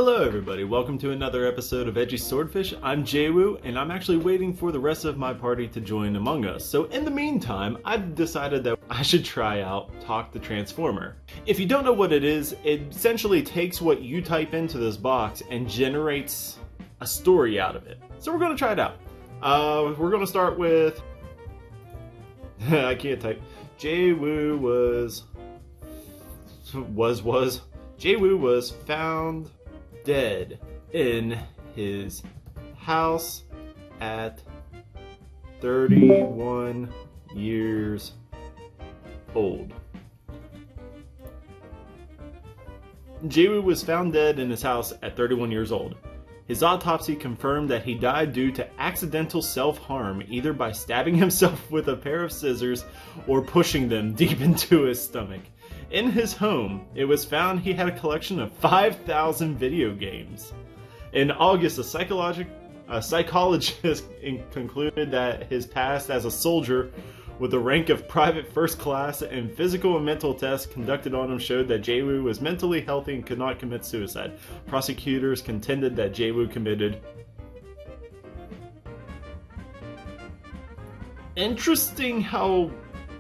Hello everybody, welcome to another episode of Edgy Swordfish. I'm Jwoo, and I'm actually waiting for the rest of my party to join Among Us. So in the meantime, I've decided that I should try out Talk the Transformer. If you don't know what it is, it essentially takes what you type into this box and generates a story out of it. So we're going to try it out. We're going to start with... I can't type. Jwoo Jwoo was found dead in his house at 31 years old. Jwoo was found dead in his house at 31 years old. His autopsy confirmed that he died due to accidental self-harm, either by stabbing himself with a pair of scissors or pushing them deep into his stomach. In his home, it was found he had a collection of 5,000 video games. In August, a psychologist concluded that his past as a soldier with the rank of private first class and physical and mental tests conducted on him showed that Jwoo was mentally healthy and could not commit suicide. Prosecutors contended that Jwoo committed... Interesting how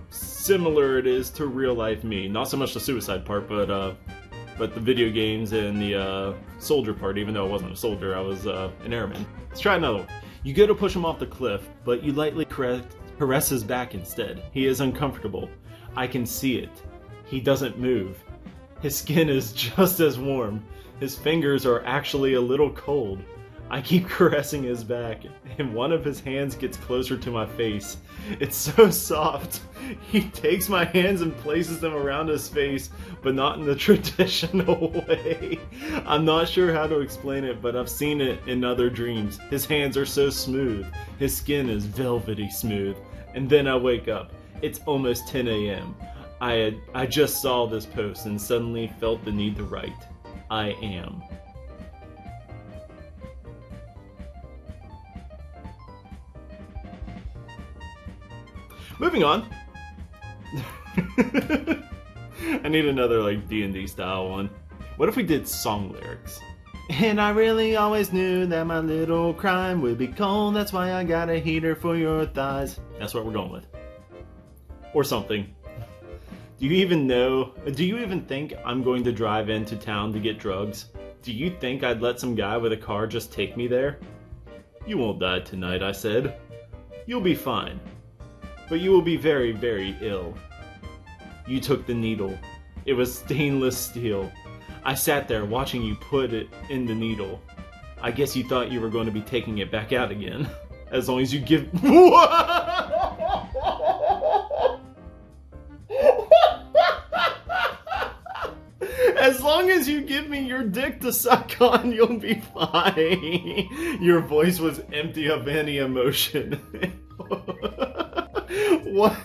similar it is to real life me. Not so much the suicide part, but the video games and the soldier part. Even though I wasn't a soldier, I was an airman. Let's try another one. You go to push him off the cliff, but you lightly caress his back instead. He is uncomfortable. I can see it. He doesn't move. His skin is just as warm. His fingers are actually a little cold. I keep caressing his back, and one of his hands gets closer to my face. It's so soft. He takes my hands and places them around his face, but not in the traditional way. I'm not sure how to explain it, but I've seen it in other dreams. His hands are so smooth. His skin is velvety smooth. And then I wake up. It's almost 10 a.m. I just saw this post and suddenly felt the need to write. I am. Moving on. I need another like D&D style one. What if we did song lyrics? And I really always knew that my little crime would be cold. That's why I got a heater for your thighs. That's what we're going with. Or something. Do you even think I'm going to drive into town to get drugs? Do you think I'd let some guy with a car just take me there? You won't die tonight, I said. You'll be fine. But you will be very, very ill. You took the needle. It was stainless steel. I sat there watching you put it in the needle. I guess you thought you were going to be taking it back out again. As long as you give... As long as you give me your dick to suck on, you'll be fine. Your voice was empty of any emotion. What?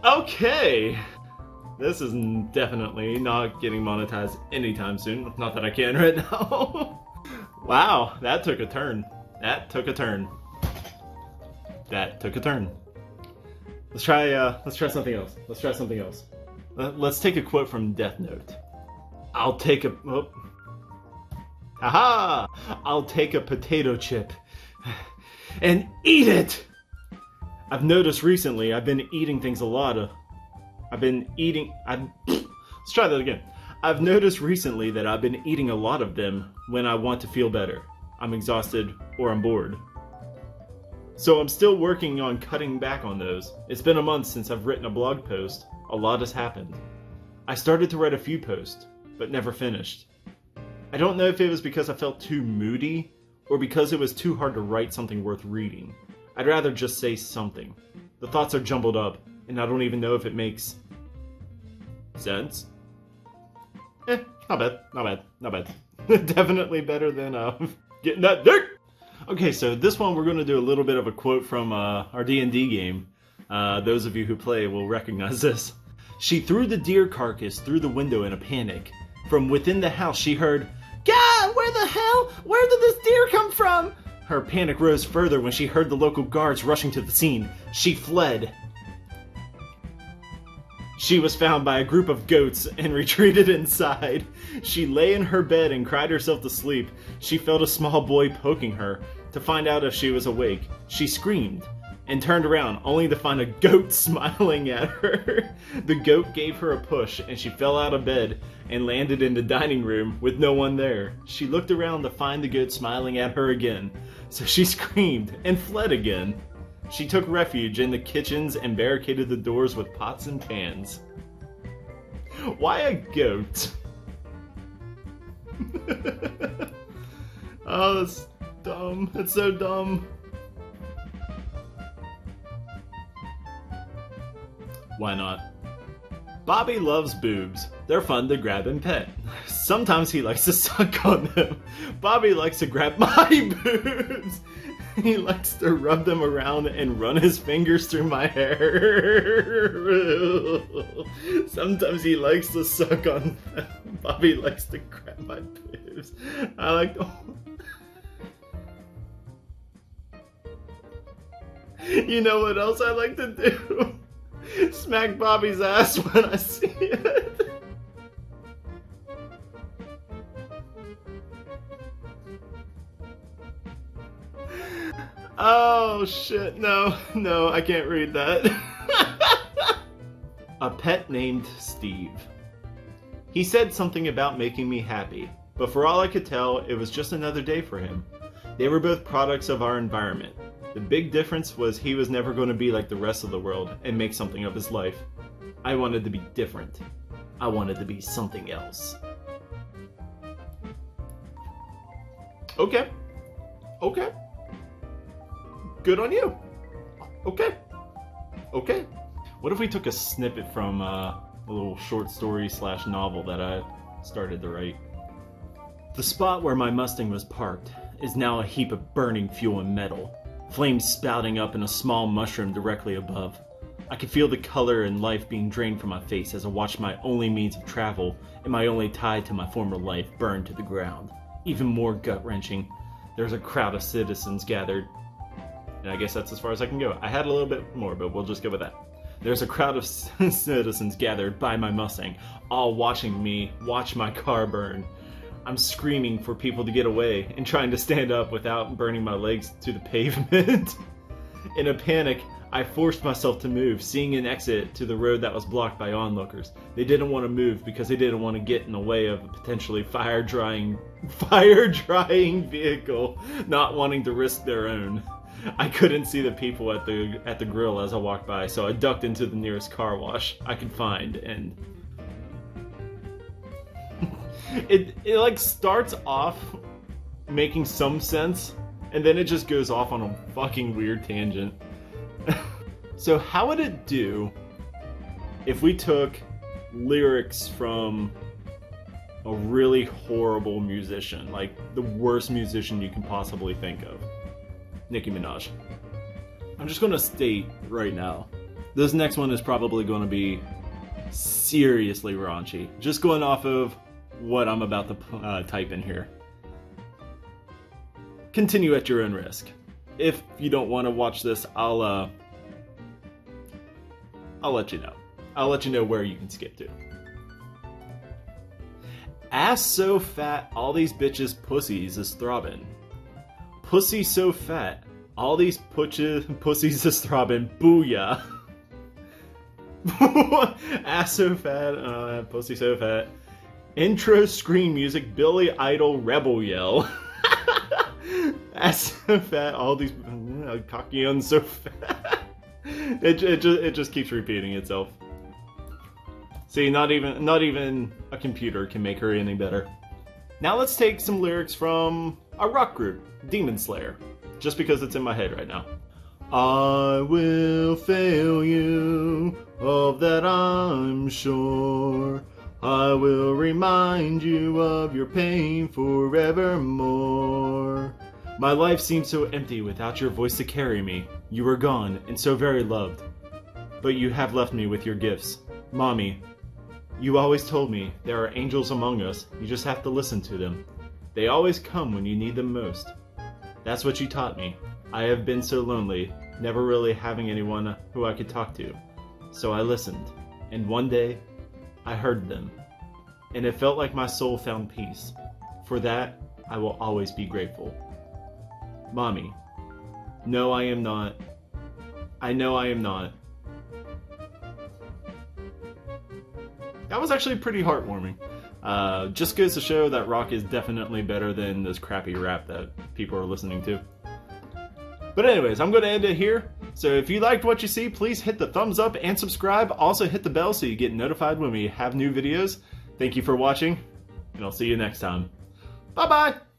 Okay. This is definitely not getting monetized anytime soon. Not that I can right now. Wow, that took a turn. That took a turn. Let's try something else. Let's take a quote from Death Note. I'll take a potato chip and eat it. I've noticed recently I've been eating things a lot of. Let's try that again. I've noticed recently that I've been eating a lot of them when I want to feel better. I'm exhausted or I'm bored. So I'm still working on cutting back on those. It's been a month since I've written a blog post. A lot has happened. I started to write a few posts, but never finished. I don't know if it was because I felt too moody, or because it was too hard to write something worth reading. I'd rather just say something. The thoughts are jumbled up, and I don't even know if it makes sense. Not bad. Definitely better than getting that dick! Okay, so this one we're going to do a little bit of a quote from our D&D game. Those of you who play will recognize this. She threw the deer carcass through the window in a panic. From within the house she heard, "God, where the hell? Where did this deer come from?" Her panic rose further when she heard the local guards rushing to the scene. She fled. She was found by a group of goats and retreated inside. She lay in her bed and cried herself to sleep. She felt a small boy poking her. To find out if she was awake, she screamed and turned around, only to find a goat smiling at her. The goat gave her a push, and she fell out of bed and landed in the dining room with no one there. She looked around to find the goat smiling at her again, so she screamed and fled again. She took refuge in the kitchens and barricaded the doors with pots and pans. Why a goat? Oh, that's dumb. It's so dumb. Why not? Bobby loves boobs. They're fun to grab and pet. Sometimes he likes to suck on them. Bobby likes to grab my boobs. He likes to rub them around and run his fingers through my hair. Sometimes he likes to suck on them. Bobby likes to grab my boobs. I like to... You know what else I like to do? Smack Bobby's ass when I see it. Oh shit, no, I can't read that. A pet named Steve. He said something about making me happy, but for all I could tell, it was just another day for him. They were both products of our environment. The big difference was he was never going to be like the rest of the world and make something of his life. I wanted to be different. I wanted to be something else. Okay. Good on you. Okay. What if we took a snippet from a little short story / novel that I started to write? The spot where my Mustang was parked is now a heap of burning fuel and metal. Flames spouting up in a small mushroom directly above. I could feel the color and life being drained from my face as I watched my only means of travel and my only tie to my former life burn to the ground. Even more gut-wrenching, there's a crowd of citizens gathered. And I guess that's as far as I can go. I had a little bit more, but we'll just go with that. There's a crowd of citizens gathered by my Mustang, all watching me watch my car burn. I'm screaming for people to get away and trying to stand up without burning my legs to the pavement. In a panic, I forced myself to move, seeing an exit to the road that was blocked by onlookers. They didn't want to move because they didn't want to get in the way of a potentially fire-drying vehicle, not wanting to risk their own. I couldn't see the people at the grill as I walked by, so I ducked into the nearest car wash I could find, and it like starts off making some sense, and then it just goes off on a fucking weird tangent. So how would it do if we took lyrics from a really horrible musician, like the worst musician you can possibly think of? Nicki Minaj. I'm just going to state right now, this next one is probably going to be seriously raunchy. Just going off of what I'm about to type in here. Continue at your own risk. If you don't want to watch this, I'll let you know. I'll let you know where you can skip to. Ass so fat, all these bitches' pussies is throbbing. Pussy so fat, all these pussies is throbbing. Booyah. Ass so fat, pussy so fat. Intro screen music, Billy Idol rebel yell. Ass so fat, all these cocky on so fat. It just keeps repeating itself. See, not even a computer can make her any better. Now let's take some lyrics from a rock group, Demon Slayer, just because it's in my head right now. I will fail you, of that I'm sure. I will remind you of your pain forevermore. My life seems so empty without your voice to carry me. You were gone and so very loved, but you have left me with your gifts. Mommy, you always told me there are angels among us, you just have to listen to them. They always come when you need them most. That's what you taught me. I have been so lonely, never really having anyone who I could talk to. So I listened, And one day, I heard them, and it felt like my soul found peace. For that, I will always be grateful. Mommy, no, I am not. I know I am not. That was actually pretty heartwarming. Just goes to show that rock is definitely better than this crappy rap that people are listening to. But anyways, I'm going to end it here. So if you liked what you see, please hit the thumbs up and subscribe. Also hit the bell so you get notified when we have new videos. Thank you for watching, and I'll see you next time. Bye-bye!